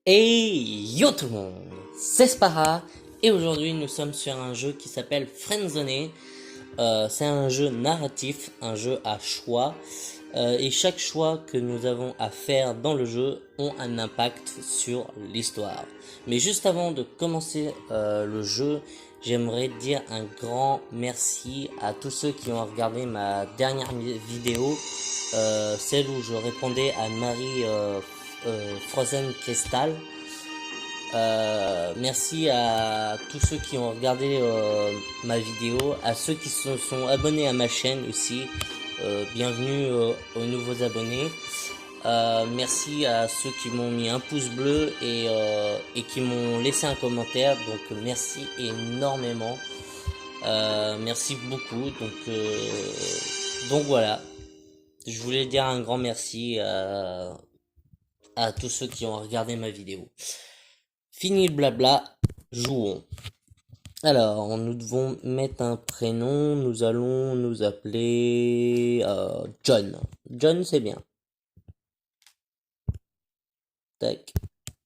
Hey yo tout le monde, c'est Spara et aujourd'hui nous sommes sur un jeu qui s'appelle Friendzoné. C'est un jeu narratif, un jeu à choix et chaque choix que nous avons à faire dans le jeu ont un impact sur l'histoire. Mais juste avant de commencer le jeu, j'aimerais dire un grand merci à tous ceux qui ont regardé ma dernière vidéo, celle où je répondais à Marie Frozen Crystal. Merci à tous ceux qui ont regardé ma vidéo, à ceux qui se sont abonnés à ma chaîne aussi. Bienvenue aux nouveaux abonnés. Merci à ceux qui m'ont mis un pouce bleu et qui m'ont laissé un commentaire. Donc merci énormément. Merci beaucoup. Donc voilà. Je voulais dire un grand merci à tous ceux qui ont regardé ma vidéo. Fini le blabla, jouons. Alors, nous devons mettre un prénom, nous allons nous appeler John. John, c'est bien. Tac,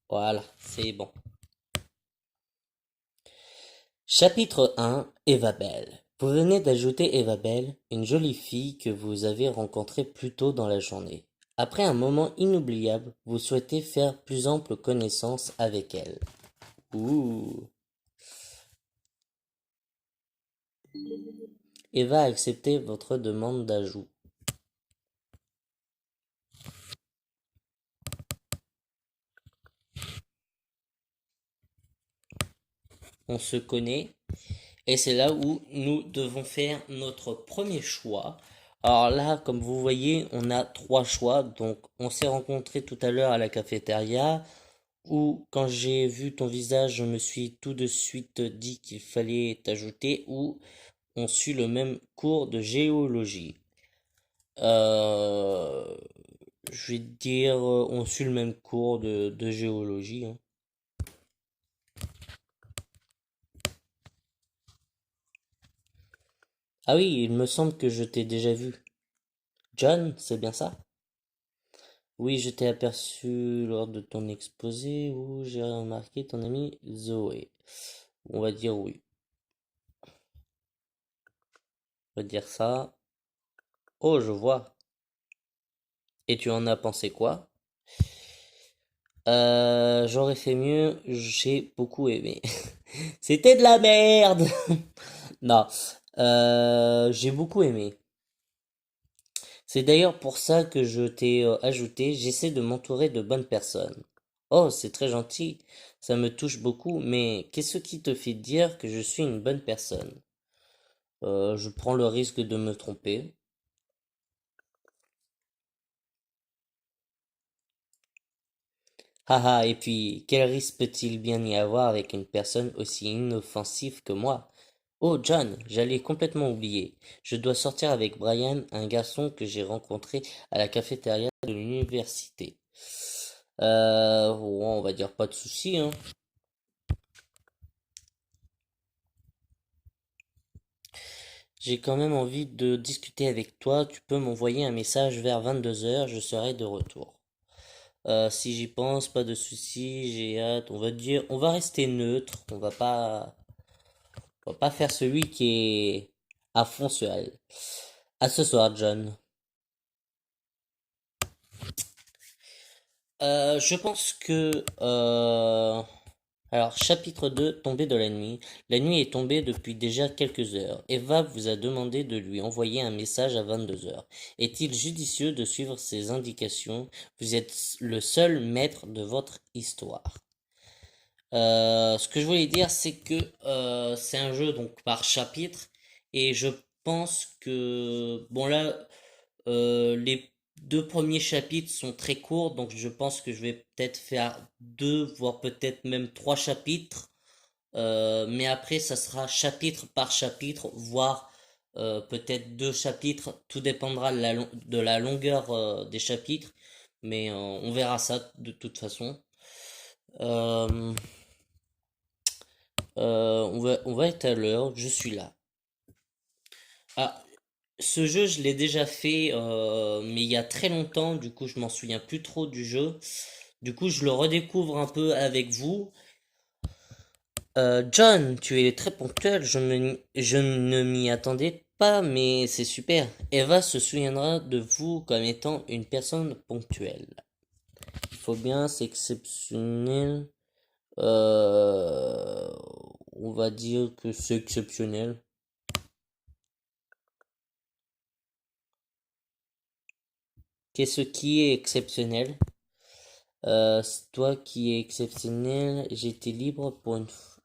voilà, c'est bon. Chapitre 1, Eva Belle. Vous venez d'ajouter Eva Belle, une jolie fille que vous avez rencontrée plus tôt dans la journée. Après un moment inoubliable, vous souhaitez faire plus ample connaissance avec elle. Ouh. Eva a accepté votre demande d'ajout. On se connaît et c'est là où nous devons faire notre premier choix. Alors là, comme vous voyez, on a trois choix. Donc, on s'est rencontrés tout à l'heure à la cafétéria où, quand j'ai vu ton visage, je me suis tout de suite dit qu'il fallait t'ajouter ou on suit le même cours de géologie. Euh, je vais te dire, on suit le même cours de géologie, hein. Ah oui, il me semble que je t'ai déjà vu. John, c'est bien ça? Oui, je t'ai aperçu lors de ton exposé où j'ai remarqué ton ami Zoé. On va dire oui. On va dire ça. Oh, je vois. Et tu en as pensé quoi? J'aurais fait mieux, j'ai beaucoup aimé. C'était de la merde! Non, j'ai beaucoup aimé. C'est d'ailleurs pour ça que je t'ai ajouté, j'essaie de m'entourer de bonnes personnes. Oh, c'est très gentil, ça me touche beaucoup, mais qu'est-ce qui te fait dire que je suis une bonne personne? Je prends le risque de me tromper. Haha, et puis, quel risque peut-il bien y avoir avec une personne aussi inoffensive que moi? Oh, John, j'allais complètement oublier. Je dois sortir avec Brian, un garçon que j'ai rencontré à la cafétéria de l'université. Ouais, on va dire pas de souci, hein. J'ai quand même envie de discuter avec toi. Tu peux m'envoyer un message vers 22 heures, je serai de retour. Si j'y pense, pas de souci, j'ai hâte. On va dire, on va rester neutre. On va pas faire celui qui est à fond sur elle. À ce soir, John. Je pense que alors, chapitre 2, tombée de la nuit. La nuit est tombée depuis déjà quelques heures. Eva vous a demandé de lui envoyer un message à 22 heures. Est-il judicieux de suivre ses indications? Vous êtes le seul maître de votre histoire. Ce que je voulais dire, c'est que c'est un jeu donc par chapitre et je pense que bon là les deux premiers chapitres sont très courts donc je pense que je vais peut-être faire deux voire peut-être même trois chapitres. Mais après ça sera chapitre par chapitre voire peut-être deux chapitres, tout dépendra de la longueur des chapitres mais on verra ça de toute façon. Euh, on va être à l'heure, je suis là. Ah, ce jeu, je l'ai déjà fait, mais il y a très longtemps, du coup, je m'en souviens plus trop du jeu. Du coup, je le redécouvre un peu avec vous. John, tu es très ponctuel, je ne m'y attendais pas, mais c'est super. Eva se souviendra de vous comme étant une personne ponctuelle. Il faut bien, c'est exceptionnel. Euh, on va dire que c'est exceptionnel. Qu'est-ce qui est exceptionnel? C'est toi qui es exceptionnel, j'étais libre pour une fois.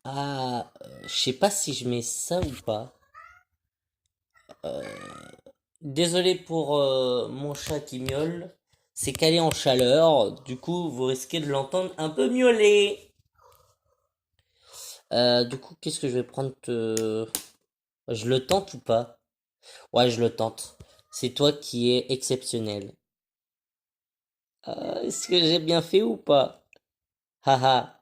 Ah, je sais pas si je mets ça ou pas. Désolé pour mon chat qui miaule. C'est calé en chaleur, du coup vous risquez de l'entendre un peu miauler. Du coup, qu'est-ce que je vais prendre Je le tente ou pas? Ouais, je le tente. C'est toi qui es exceptionnel. Est-ce que j'ai bien fait ou pas? Haha,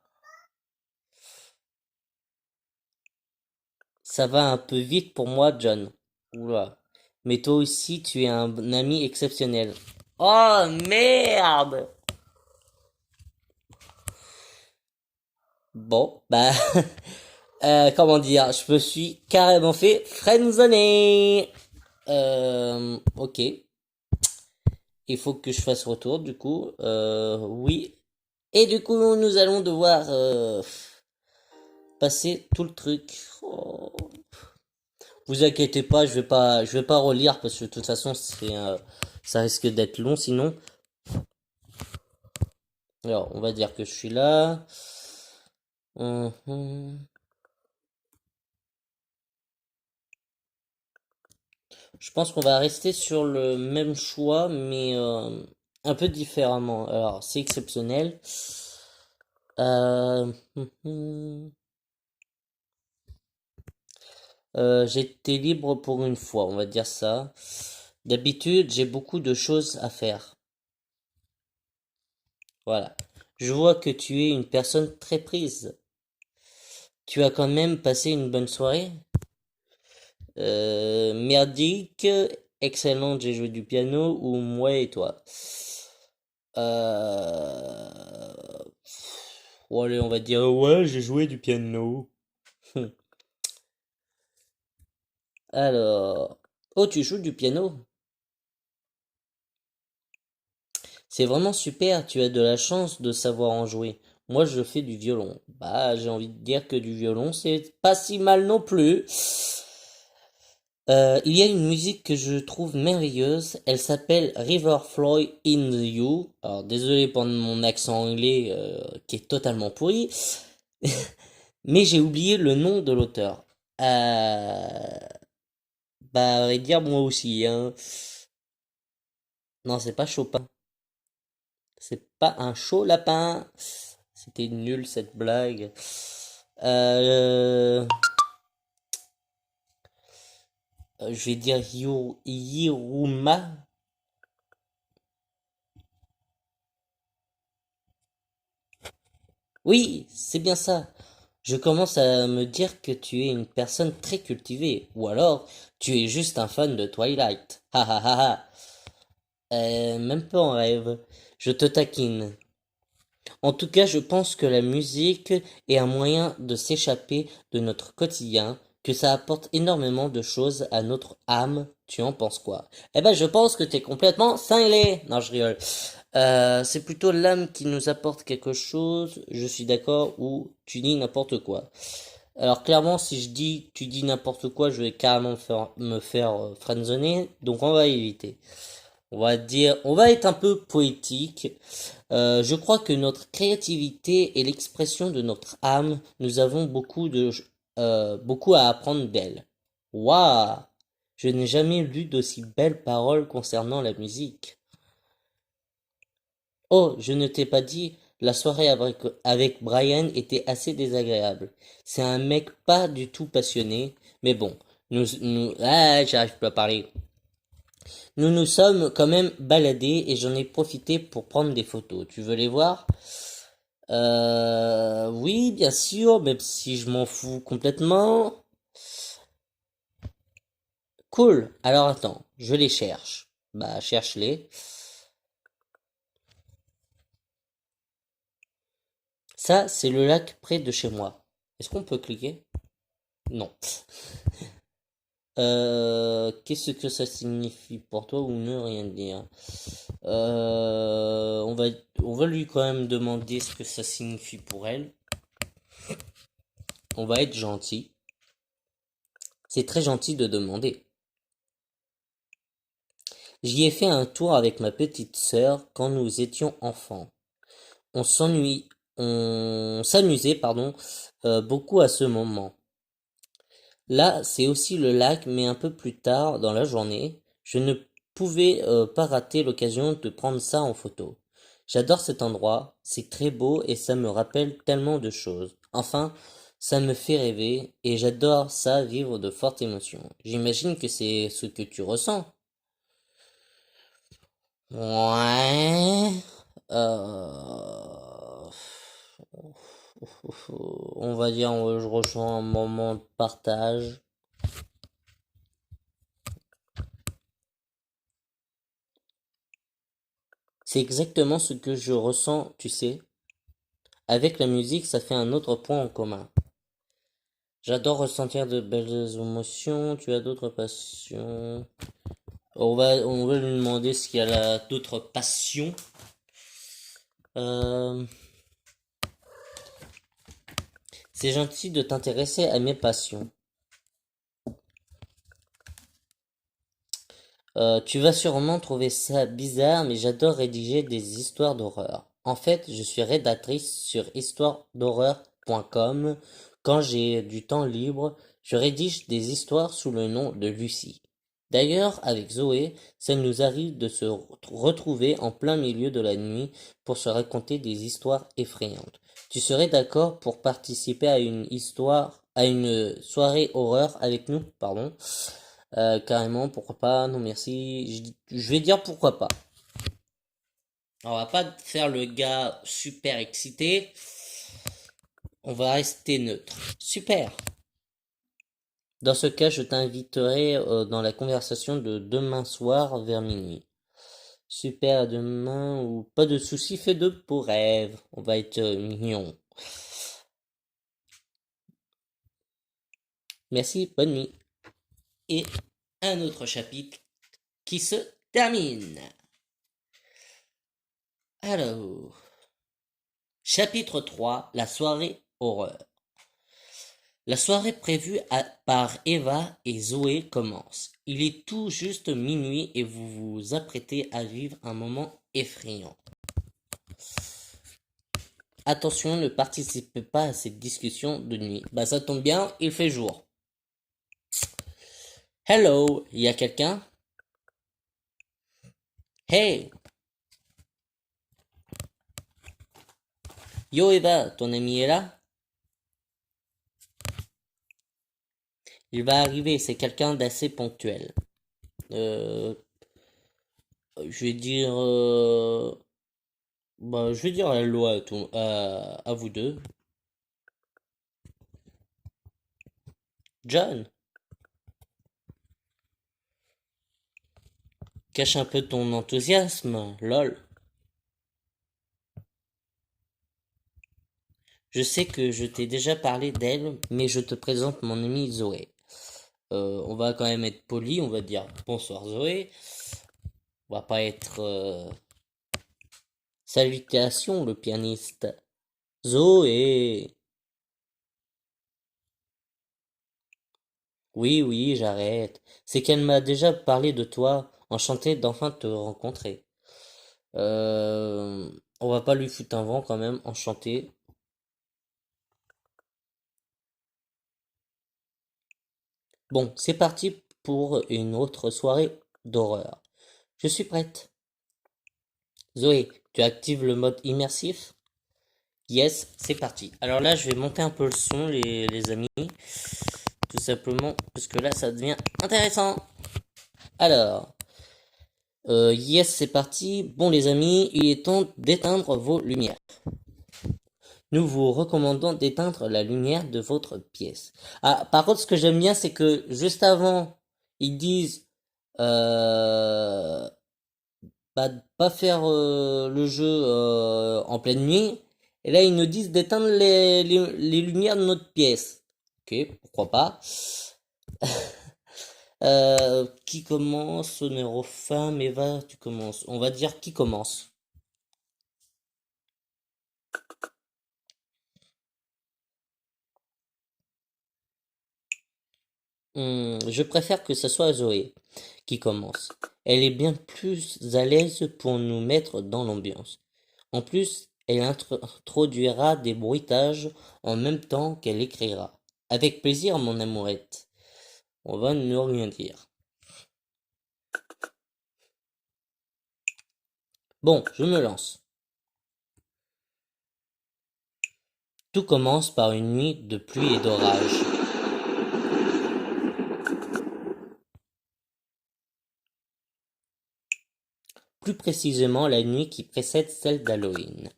ça va un peu vite pour moi, John. Oula. Mais toi aussi, tu es un ami exceptionnel. Oh merde! Bon, bah, comment dire, je me suis carrément fait friendzoner. Ok. Il faut que je fasse retour, du coup. Oui. Et du coup, nous allons devoir passer tout le truc. Oh. Vous inquiétez pas, je vais pas relire parce que de toute façon, ça risque d'être long sinon. Alors, on va dire que je suis là. Mhm. Je pense qu'on va rester sur le même choix, mais un peu différemment. Alors, c'est exceptionnel. Mhm. J'étais libre pour une fois, on va dire ça. D'habitude, j'ai beaucoup de choses à faire. Voilà. Je vois que tu es une personne très prise. Tu as quand même passé une bonne soirée? Merdique, excellente, j'ai joué du piano, ou moi et toi? Euh... Bon, allez, on va dire, ouais, j'ai joué du piano. Alors... Oh, tu joues du piano? C'est vraiment super, tu as de la chance de savoir en jouer. Moi, je fais du violon. Bah, j'ai envie de dire que du violon, c'est pas si mal non plus. Il y a une musique que je trouve merveilleuse. Elle s'appelle River Flow in You. Alors, désolé pour mon accent anglais qui est totalement pourri, mais j'ai oublié le nom de l'auteur. Bah, à vrai dire, moi aussi, hein. Non, c'est pas Chopin. C'est pas un chaud lapin. C'était nul cette blague. Euh, je vais dire Yiruma. Oui, c'est bien ça. Je commence à me dire que tu es une personne très cultivée. Ou alors, tu es juste un fan de Twilight. Ha ha ha ha. Même pas en rêve. Je te taquine. En tout cas, je pense que la musique est un moyen de s'échapper de notre quotidien, que ça apporte énormément de choses à notre âme. Tu en penses quoi? Eh ben, je pense que t'es complètement cinglé. Non, je rigole. C'est plutôt l'âme qui nous apporte quelque chose, je suis d'accord, ou tu dis n'importe quoi. Alors clairement, si je dis tu dis n'importe quoi, je vais carrément me faire friendzoner, donc on va éviter. On va dire, on va être un peu poétique. Je crois que notre créativité est l'expression de notre âme. Nous avons beaucoup à apprendre d'elle. Waouh! Je n'ai jamais lu d'aussi belles paroles concernant la musique. Oh, je ne t'ai pas dit, la soirée avec Brian était assez désagréable. C'est un mec pas du tout passionné, mais bon, j'arrive pas à parler. Nous nous sommes quand même baladés et j'en ai profité pour prendre des photos. Tu veux les voir? Oui, bien sûr, même si je m'en fous complètement. Cool. Alors attends, je les cherche. Bah, cherche-les. Ça, c'est le lac près de chez moi. Est-ce qu'on peut cliquer? Non. Qu'est-ce que ça signifie pour toi ou ne rien dire? On va, on va lui quand même demander ce que ça signifie pour elle. On va être gentil. C'est très gentil de demander. J'y ai fait un tour avec ma petite sœur quand nous étions enfants. On s'ennuie, on s'amusait, pardon, beaucoup à ce moment. Là, c'est aussi le lac, mais un peu plus tard dans la journée, je ne pouvais pas rater l'occasion de prendre ça en photo. J'adore cet endroit, c'est très beau et ça me rappelle tellement de choses. Enfin, ça me fait rêver et j'adore ça, vivre de fortes émotions. J'imagine que c'est ce que tu ressens. Ouais. Euh, On va dire, je ressens un moment de partage. C'est exactement ce que je ressens, tu sais. Avec la musique, ça fait un autre point en commun. J'adore ressentir de belles émotions. Tu as d'autres passions? On va lui demander s'il y a d'autres passions. Euh, c'est gentil de t'intéresser à mes passions. Tu vas sûrement trouver ça bizarre, mais j'adore rédiger des histoires d'horreur. En fait, je suis rédactrice sur histoiredhorreur.com. Quand j'ai du temps libre, je rédige des histoires sous le nom de Lucie. D'ailleurs, avec Zoé, ça nous arrive de se retrouver en plein milieu de la nuit pour se raconter des histoires effrayantes. Tu serais d'accord pour participer à une soirée horreur avec nous, pardon? Carrément, pourquoi pas? Non, merci. Je vais dire pourquoi pas. On va pas faire le gars super excité. On va rester neutre. Super. Dans ce cas, je t'inviterai dans la conversation de demain soir vers minuit. Super, à demain ou pas de soucis, fais de beaux rêves. On va être mignon. Merci, bonne nuit. Et un autre chapitre qui se termine. Alors, chapitre 3, la soirée horreur. La soirée prévue par Eva et Zoé commence. Il est tout juste minuit et vous vous apprêtez à vivre un moment effrayant. Attention, ne participez pas à cette discussion de nuit. Bah ça tombe bien, il fait jour. Hello, y a quelqu'un? Hey! Yo Eva, ton ami est là? Il va arriver, c'est quelqu'un d'assez ponctuel. Euh, je vais dire... je vais dire hello à vous deux. John, cache un peu ton enthousiasme, lol. Je sais que je t'ai déjà parlé d'elle, mais je te présente mon amie Zoé. On va quand même être poli, on va dire bonsoir Zoé. On va pas être salutations le pianiste. Zoé. Oui, oui, j'arrête. C'est qu'elle m'a déjà parlé de toi, enchanté d'enfin te rencontrer. Euh, on va pas lui foutre un vent quand même, enchanté. Bon, c'est parti pour une autre soirée d'horreur. Je suis prête. Zoé, tu actives le mode immersif? Yes, c'est parti. Alors là, je vais monter un peu le son, les amis. Tout simplement, parce que là, ça devient intéressant. Alors, yes, c'est parti. Bon, les amis, il est temps d'éteindre vos lumières. Nous vous recommandons d'éteindre la lumière de votre pièce. Ah, par contre, ce que j'aime bien, c'est que juste avant, ils disent de pas faire le jeu en pleine nuit. Et là, ils nous disent d'éteindre les lumières de notre pièce. Ok, pourquoi pas. Qui commence? Honneur aux femmes. Eva, tu commences. On va dire qui commence. Je préfère que ce soit Zoé qui commence. Elle est bien plus à l'aise pour nous mettre dans l'ambiance. En plus, elle introduira des bruitages en même temps qu'elle écrira. Avec plaisir, mon amourette. On va ne rien dire. Bon, je me lance. Tout commence par une nuit de pluie et d'orage. Plus précisément la nuit qui précède celle d'Halloween.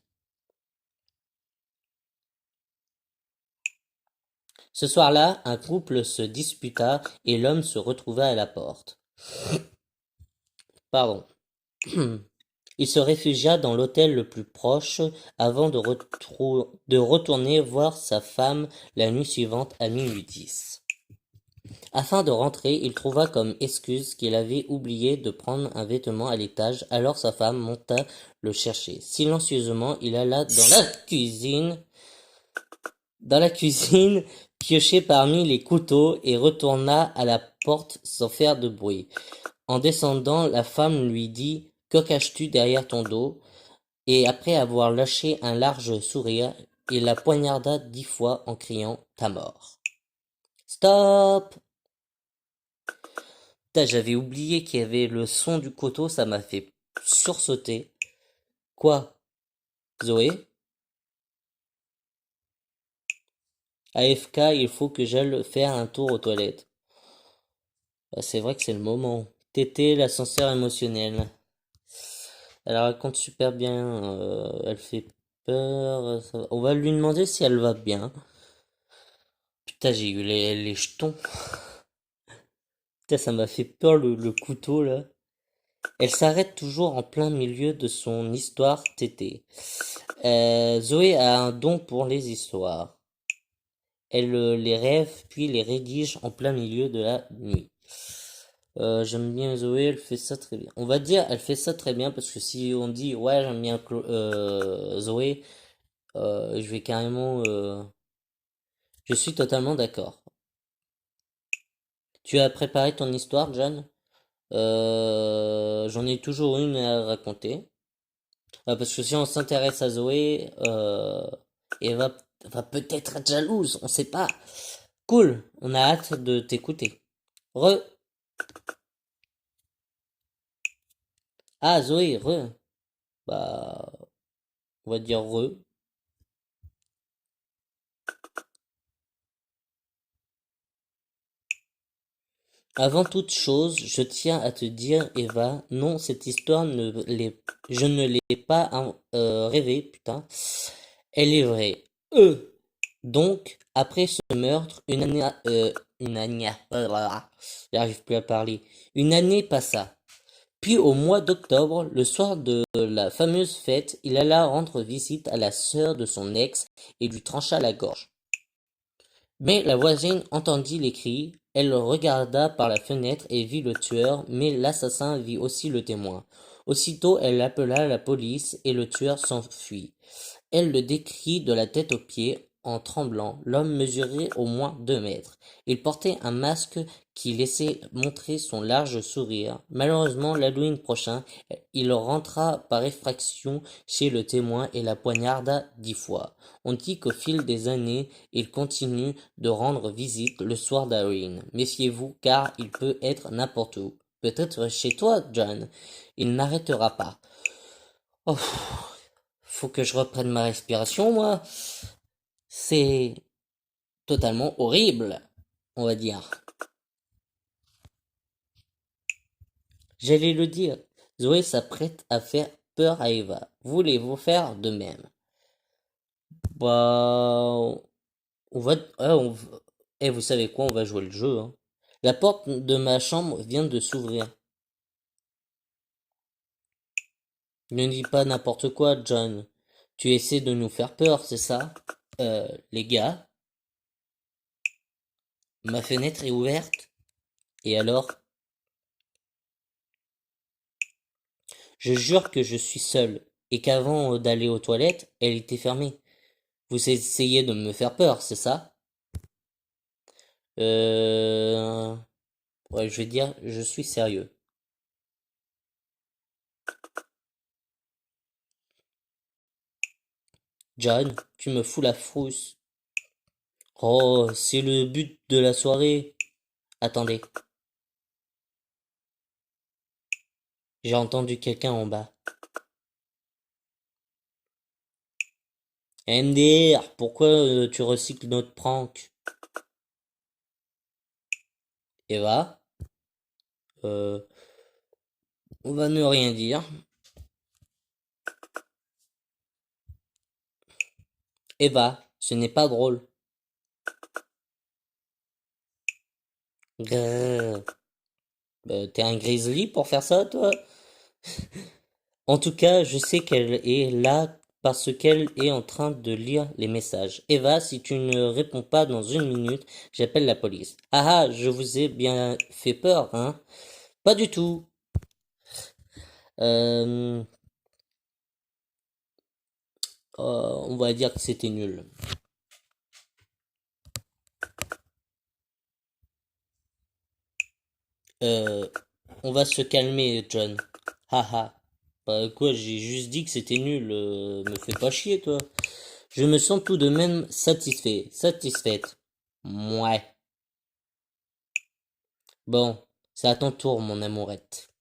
Ce soir-là, un couple se disputa et l'homme se retrouva à la porte. Pardon. Il se réfugia dans l'hôtel le plus proche avant de retourner voir sa femme la nuit suivante à minuit 10. Afin de rentrer, il trouva comme excuse qu'il avait oublié de prendre un vêtement à l'étage, alors sa femme monta le chercher. Silencieusement, il alla dans la cuisine, piocher parmi les couteaux et retourna à la porte sans faire de bruit. En descendant, la femme lui dit: Que caches-tu derrière ton dos? Et après avoir lâché un large sourire, il la poignarda 10 fois en criant: Ta mort. Stop! Putain, j'avais oublié qu'il y avait le son du couteau, ça m'a fait sursauter. Quoi? Zoé? AFK, il faut que j'aille faire un tour aux toilettes. Bah, c'est vrai que c'est le moment. Tété, l'ascenseur émotionnel. Elle raconte super bien, elle fait peur. On va lui demander si elle va bien. Putain, j'ai eu les jetons. Putain, ça m'a fait peur le couteau là. Elle s'arrête toujours en plein milieu de son histoire tétée. Zoé a un don pour les histoires. Elle les rêve puis les rédige en plein milieu de la nuit. J'aime bien Zoé, elle fait ça très bien. On va dire elle fait ça très bien parce que si on dit ouais j'aime bien Zoé, je vais carrément... je suis totalement d'accord. Tu as préparé ton histoire, John? J'en ai toujours une à raconter. Parce que si on s'intéresse à Zoé, Eva va peut-être être jalouse, on sait pas. Cool, on a hâte de t'écouter. Re. Ah, Zoé, re. Bah, on va dire re. Avant toute chose, je tiens à te dire, Eva, non, cette histoire je ne l'ai pas rêvée, putain. Elle est vraie. Donc, après ce meurtre, une année, j'arrive plus à parler. Une année passa. Puis au mois d'octobre, le soir de la fameuse fête, il alla rendre visite à la sœur de son ex et lui trancha la gorge. Mais la voisine entendit les cris, elle regarda par la fenêtre et vit le tueur, mais l'assassin vit aussi le témoin. Aussitôt elle appela la police et le tueur s'enfuit. Elle le décrit de la tête aux pieds, en tremblant. L'homme mesurait au moins 2 mètres. Il portait un masque qui laissait montrer son large sourire. Malheureusement, l'Halloween prochain, il rentra par effraction chez le témoin et la poignarda 10 fois. On dit qu'au fil des années, il continue de rendre visite le soir d'Halloween. Méfiez-vous, car il peut être n'importe où. Peut-être chez toi, John. Il n'arrêtera pas. Oh, faut que je reprenne ma respiration, moi. C'est totalement horrible, on va dire. J'allais le dire. Zoé s'apprête à faire peur à Eva. Voulez-vous faire de même? Bah, on va, vous savez quoi? On va jouer le jeu, hein. La porte de ma chambre vient de s'ouvrir. Ne dis pas n'importe quoi, John. Tu essaies de nous faire peur, c'est ça? Les gars, ma fenêtre est ouverte. Et alors? Je jure que je suis seul. Et qu'avant d'aller aux toilettes, elle était fermée. Vous essayez de me faire peur, c'est ça? Euh... Ouais, je vais dire, je suis sérieux. John, tu me fous la frousse. Oh, c'est le but de la soirée. Attendez, j'ai entendu quelqu'un en bas. MDR, pourquoi tu recycles notre prank? Eva, euh, on va ne rien dire. Eva, ce n'est pas drôle. Grrr. T'es un grizzly pour faire ça, toi? En tout cas, je sais qu'elle est là parce qu'elle est en train de lire les messages. Eva, si tu ne réponds pas dans une minute, j'appelle la police. Ah ah, je vous ai bien fait peur, hein? Pas du tout. Euh, on va dire que c'était nul. Euh, on va se calmer, John. Haha. Bah quoi, j'ai juste dit que c'était nul. Me fais pas chier, toi. Je me sens tout de même satisfait. Satisfaite. Ouais. Bon, c'est à ton tour, mon amourette.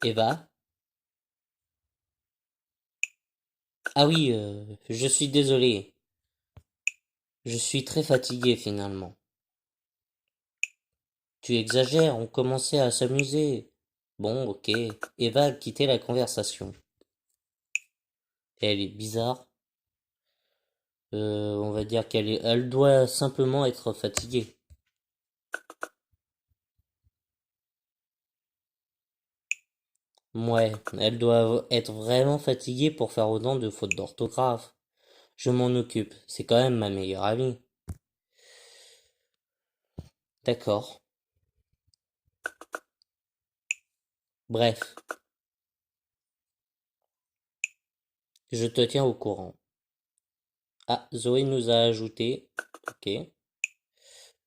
Eva? Ah oui, je suis désolé. Je suis très fatigué finalement. Tu exagères, on commençait à s'amuser. Bon, ok. Eva a quitté la conversation. Elle est bizarre. On va dire elle doit simplement être fatiguée. Ouais, elle doit être vraiment fatiguée pour faire autant de fautes d'orthographe. Je m'en occupe, c'est quand même ma meilleure amie. D'accord. Bref, je te tiens au courant. Ah, Zoé nous a ajouté. Ok.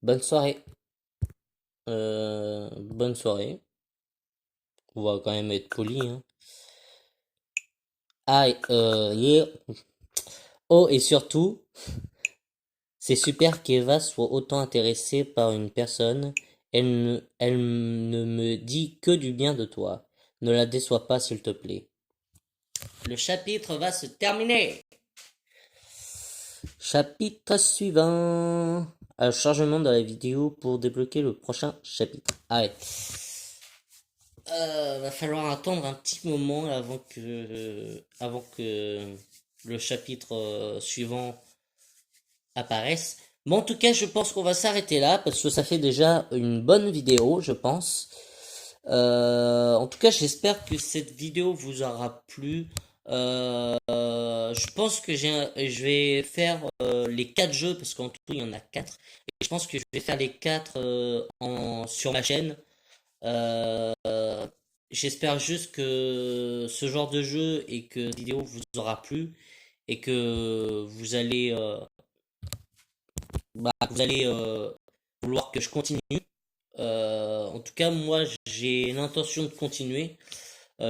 Bonne soirée. Bonne soirée. On va quand même être poli, hein. Ah, yeah. Oh, et surtout, c'est super qu'Eva soit autant intéressée par une personne. Elle ne me dit que du bien de toi. Ne la déçois pas, s'il te plaît. Le chapitre va se terminer. Chapitre suivant. Chargement dans la vidéo pour débloquer le prochain chapitre. Allez. Va falloir attendre un petit moment avant que le chapitre suivant apparaisse. Bon, en tout cas, je pense qu'on va s'arrêter là parce que ça fait déjà une bonne vidéo, je pense. En tout cas, j'espère que cette vidéo vous aura plu. Je pense que je vais faire les 4 jeux parce qu'en tout il y en a 4. Et je pense que je vais faire les 4 sur ma chaîne. Euh, J'espère juste que ce genre de jeu et que cette vidéo vous aura plu et que vous allez vouloir que je continue. En tout cas, moi, j'ai l'intention de continuer.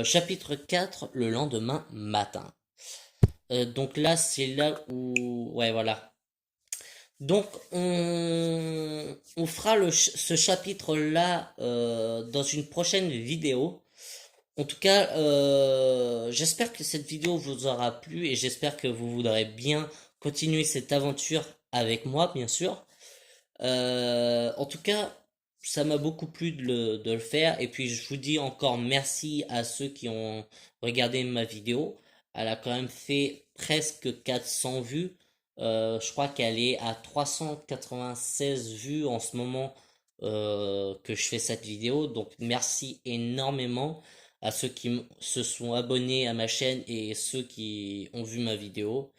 Chapitre 4, le lendemain matin. Donc là, c'est là où... Ouais, voilà. Donc, on fera ce chapitre-là dans une prochaine vidéo. En tout cas, j'espère que cette vidéo vous aura plu et j'espère que vous voudrez bien continuer cette aventure avec moi, bien sûr. En tout cas, ça m'a beaucoup plu de le faire. Et puis, je vous dis encore merci à ceux qui ont regardé ma vidéo. Elle a quand même fait presque 400 vues. Je crois qu'elle est à 396 vues en ce moment que je fais cette vidéo. Donc, merci énormément. à ceux qui se sont abonnés à ma chaîne et ceux qui ont vu ma vidéo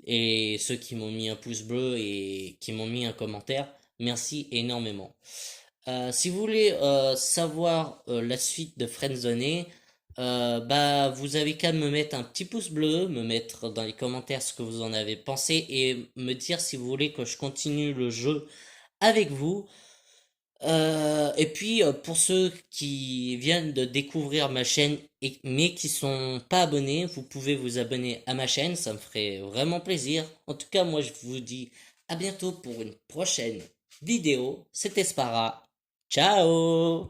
et ceux qui m'ont mis un pouce bleu et qui m'ont mis un commentaire. Merci énormément. Si vous voulez savoir la suite de Friendzone, bah vous avez qu'à me mettre un petit pouce bleu, me mettre dans les commentaires ce que vous en avez pensé et me dire si vous voulez que je continue le jeu avec vous. Et puis pour ceux qui viennent de découvrir ma chaîne mais qui sont pas abonnés, vous pouvez vous abonner à ma chaîne, ça me ferait vraiment plaisir. En tout cas, moi je vous dis à bientôt pour une prochaine vidéo. C'était Spara. Ciao!